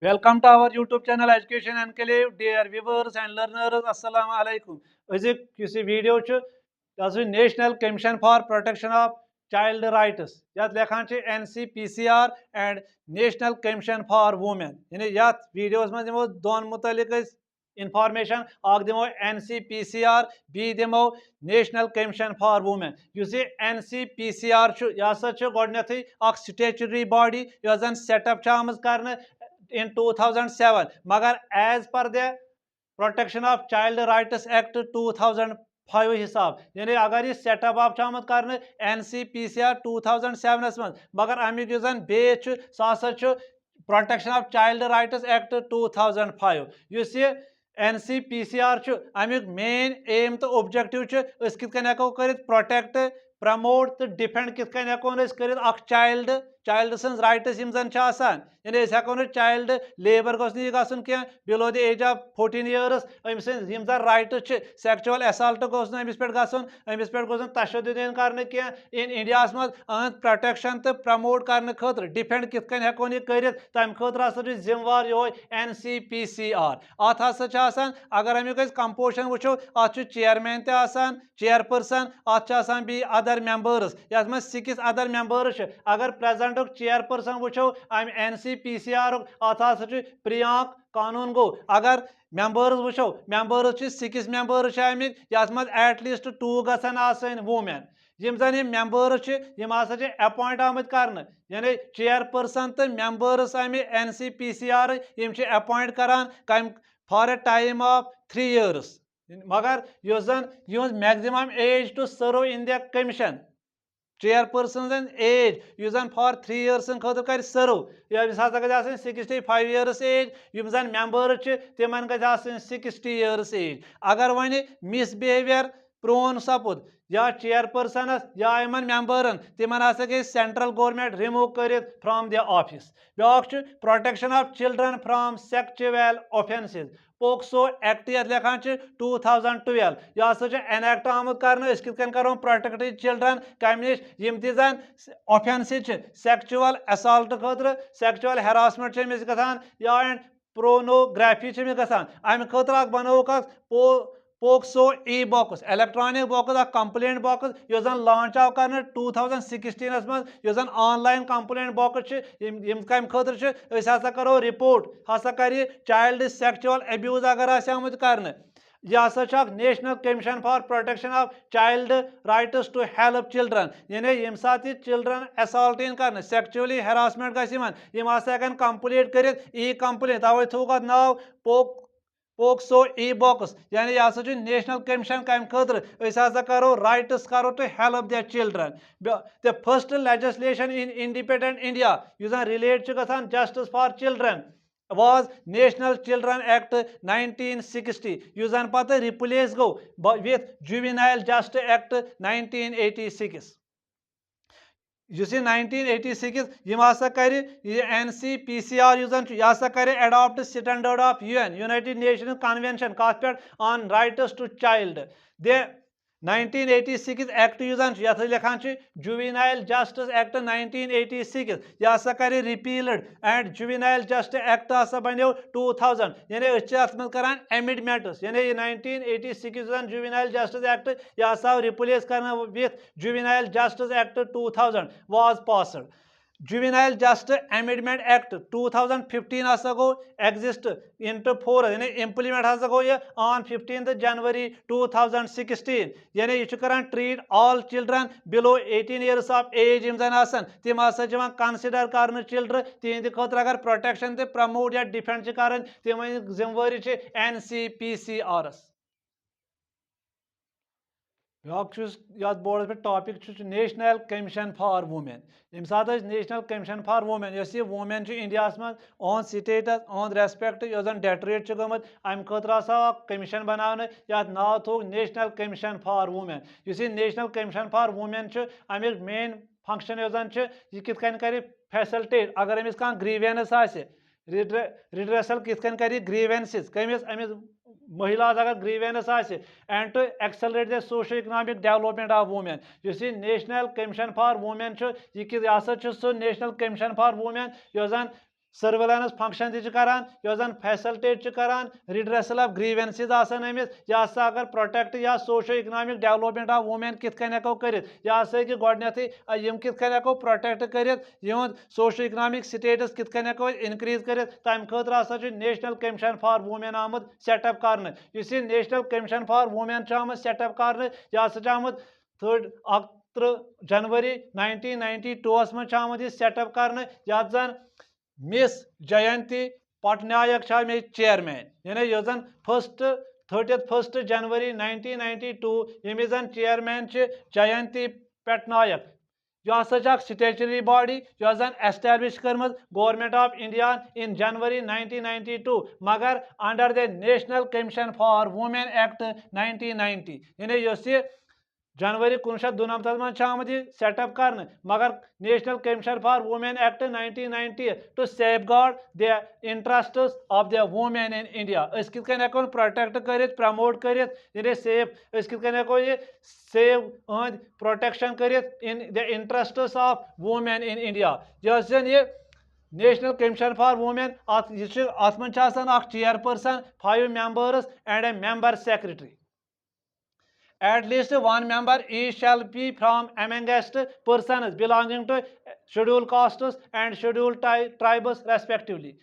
Welcome to our YouTube channel Education Enclave, dear viewers and learners. Assalamu alaikum. Azik kisi video ch yasu National Commission for Protection of Child Rights. Yat lekhan ch NCPCR and National Commission for Women. Yani yat videos mein demo don mutalik information ak demo NCPCR b demo National Commission for Women. You see NCPCR ch yasa ch godnathi ak statutory body yasan set up chamaz karne in 2007 मगर as per the protection of child rights act 2005 हिसाब यानी अगर यह setup आप आमत कर NCPCR 2007 मज मगर अमुक base protection of child rights act 2005 इस यह NCPCR अमुक मेन एम तो ऑब्जेक्टिव कित हको कर प्रोटेक्ट प्रमोट तो डिफेंड कित हको कर चाइल्ड सन्स राइट्स यानी हको चाइल्ड लेबर गोस गन कह below the age of 14 years अम राइट्स सेक्चुअल असल्ट गोस अमिस पे अमिस पे गोस तशद्दुद कर इन इंडिया मज अहद प्रोटेक्शन तो प्रमोट करने खतर डिफेंड कित हको कर तम खतर जिम्मेवार यो NCPCR अत हसा अगर अमुक कंपोजिशन वो अत चेयरमैन चेयरपर्सन अत बी अदर मेंबर्स यथ मज 6 अदर मेंबर्स अगर प्रेजेंट चेयरपर्सन वो अम NCPCR अत प्रियांक कानून गो अगर मेंबर्स वो मेंबर्स 6 मेंबर्स अमिक यथ मज एटलीस्ट 2 गसन वुमेन यम जन यम मेंबर्स यम हसा अपॉइंट आमत कर यानी चेयरपर्सन तो मेंबर्स अमे NCPCR यम अपॉइंट करान कम for a time of 3 years मगर युस जन युज maximum age to serve in the commission chairperson as युस फॉर 3 इयर्स खतर कर सर्व यस हसा गई 65 इयर्स एज यम जन मेंबर्स तिमन गई 60 इयर्स एज अगर वन मिसबिहेवियर प्रोन सपुद या चेयरपर्सनस या इन मेंबरन तिमन हसा गई सेंट्रल गवर्नमेंट रिमूव कर from the office back protection of children from sexual offences POCSO act ये लिखान 2012 यह हसा एनैक्ट आमुत कर करो प्रोटेक्ट चिल्ड्रन कम नश यम तन ऑफेंसेस सेक्चुअल असल्ट खतर सेक्चुअल हेरासमेंट गसान या प्रोनोग्राफी गसान अम खतर बनोक POCSO e box electronic box complaint box यह जन लॉन्च आव कर 2016 मज ऑनलाइन कंप्लेंट बॉक्स कम खतर हसा करो रिपोर्ट हसा कर चाइल्ड सेक्चुअल अब्यूज अगर आमुत कर यह हसा national commission for protection of child rights to help children यानी यम सात चिल्ड्रन असल्ट कर सेक्चुअली हेरासमेंट गम हसा कंप्लीट कर ई कंप्लेन तवे थोक नाव पोक्सो ई बॉक्स यानी यह हसा नेशनल कमीशन कम खतर हसा करो राइट्स करो to help the children the first legislation in independent India यु रिलेट गसान justice for children was National Children Act 1960 यु पत रिप्लेस गो with Juvenile Justice Act 1986 युस 1986 यम हसा कर NCPCR यह हसा कर adopt standard of UN United Nation convention कत पे ऑन राइट्स टू चाइल्ड दे 1986 एक्ट यथ लिखान जुवेनाइल जस्टिस एक्ट 1986 यह हसा कर repealed and juvenile justice act हसा बनो 2000 यानी अत कर एमेंडमेंट्स यानी 1986 जुवेनाइल जस्टिस एक्ट यह हसा रिप्लेस कर with juvenile justice act 2000 was passed juvenile justice amendment act 2015 हसा गो एग्जिस्ट इंटू 4 यानी इम्प्लीमेंट हसा गो ये ऑन 15 जनवरी 2016 यानी यह कर treat all children below 18 years of age यम जन तिम हसा कंसिडर कर चिल्ड्रन तिहद खतर अगर प्रोटेक्शन तो प्रमोट या डिफेंड कर तिम जिम्मेवारी NCPCR यथ बोर्ड पे topic national commission for women यम सात नेशनल कमीशन फॉर वुमेन यह वुमेन इंडिया मज ओहद स्टेटस ओहद रेस्पेक्ट यह डेथ रेट गमत अम खतर हसा कमीशन बनाने यथ नाव थोक नेशनल कमीशन फॉर वुमेन इस नेशनल कमीशन फॉर वुमेन अमिक मेन फंक्शन यह कित कर फैसिलिटेट अगर अमिस कह ग्रीवेंस रिड्रेसल कित कर ग्रीवेंसेस कमिस अमिस महिला अगर grievance and to accelerate the socio economic development of women इस नेशनल कमीशन फॉर वुमेन यह हसा सह नेशनल कमीशन फॉर वुमेन यह सर्वेलेंस फंक्शन करान जन फैसिलिटेट करान रिड्रेसल ऑफ ग्रीवेंसेस अमिस यह हसा अगर प्रोटेक्ट या socio economic development of women कित हेको कर यह हसा कि गोडनैथै कित हेको प्रोटेक्ट कर सोशो इकनॉमिक स्टेटस कित हेको इनक्रीज कर तम खतर हसा नेशनल कमीशन फॉर वुमेन आमुत सेटअप कर नेशनल कमीशन फॉर वुमेन आमुत सेटअप कर यह हसा आमुत 3 जनवरी 1992 मज आमुत यह सेटअप कर यथ जन मिस जयंती पटनायक चेयरमैन यानी यह जन 1 जनवरी 1992 यमिस जन चेयरमैन जयंती पटनायक यह हसा स्टेचुरी बॉडी यह जन एस्टैब्लिश कर्म गवर्नमेंट ऑफ इंडिया इन जनवरी 1992 मगर under the national commission for women act 1990 यानी यह जनवरी 1992 मज आमुत सेटअप कर मगर national commission for women act 1990 to safeguard the interests of the women in India कित हेको प्रोटेक्ट कर प्रमोट कर सेफ कित हेको ये सेव प्रोटेक्शन कर in the interests of women in India ये नेशनल कमीशन फॉर वुमेन अत मज chairperson 5 members and a member secretary At least one member each shall be from amongst persons belonging to scheduled castes and scheduled tribes respectively.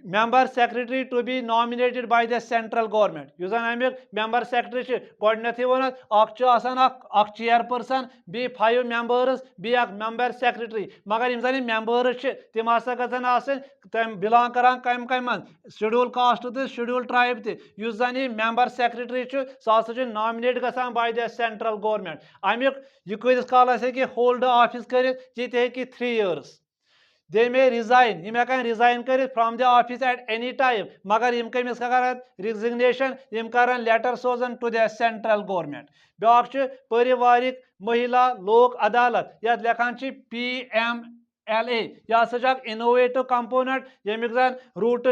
Member secretary to be nominated by the central government. Yus zan amik member secretary godnethi wonat ak chairperson be 5 members be ak member secretary magar im zan members tim hasa gazan asin tam belong karan kam scheduled caste to scheduled tribe te yus zan member secretary sa nominate gasan by the central government amik ye kudis kalas ki hold office karit ye te ki 3 years. They may resign. Yim hekan resign karit from the office at any time. Magar yim kamis karan resignation yim karan letter sozan to the central government. Beak parivarik mahila lok adalat yat lekhan PMLA. Yah hasa innovative component yemik zan root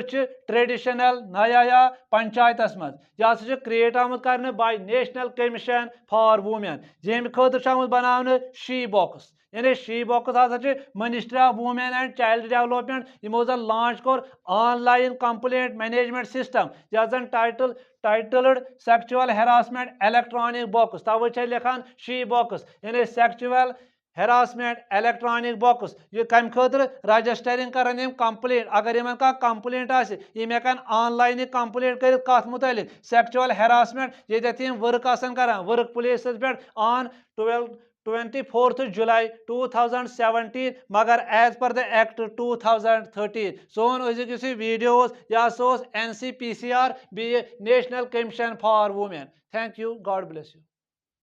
traditional naya ya panchayatas maz. Yah hasa create amut karne by National Commission for Women. Yem khatir amut banavne she box. यानी she box हसा ministry of women and child development यमो जन launch कोर online complaint management system यह जन titled sexual harassment electronic box तवे लिखान she box यानी सेक्सुअल हेरासमेंट इलेक्ट्रॉनिक बॉक्स यह कम खतर रजिस्टरिंग करान यम कंप्लेंट अगर इन कह कंप्लेंट आम हेकान ऑनलाइन कंप्लेंट कर कत मुतलिक सेक्सुअल हेरासमेंट ये वर्क करान वर्क प्लेस पे ऑन 24th July 2017 मगर एज पर द एक्ट 2013 सोन अजुक वीडियो यह NCPCR बी national commission for women. Thank you. God bless you.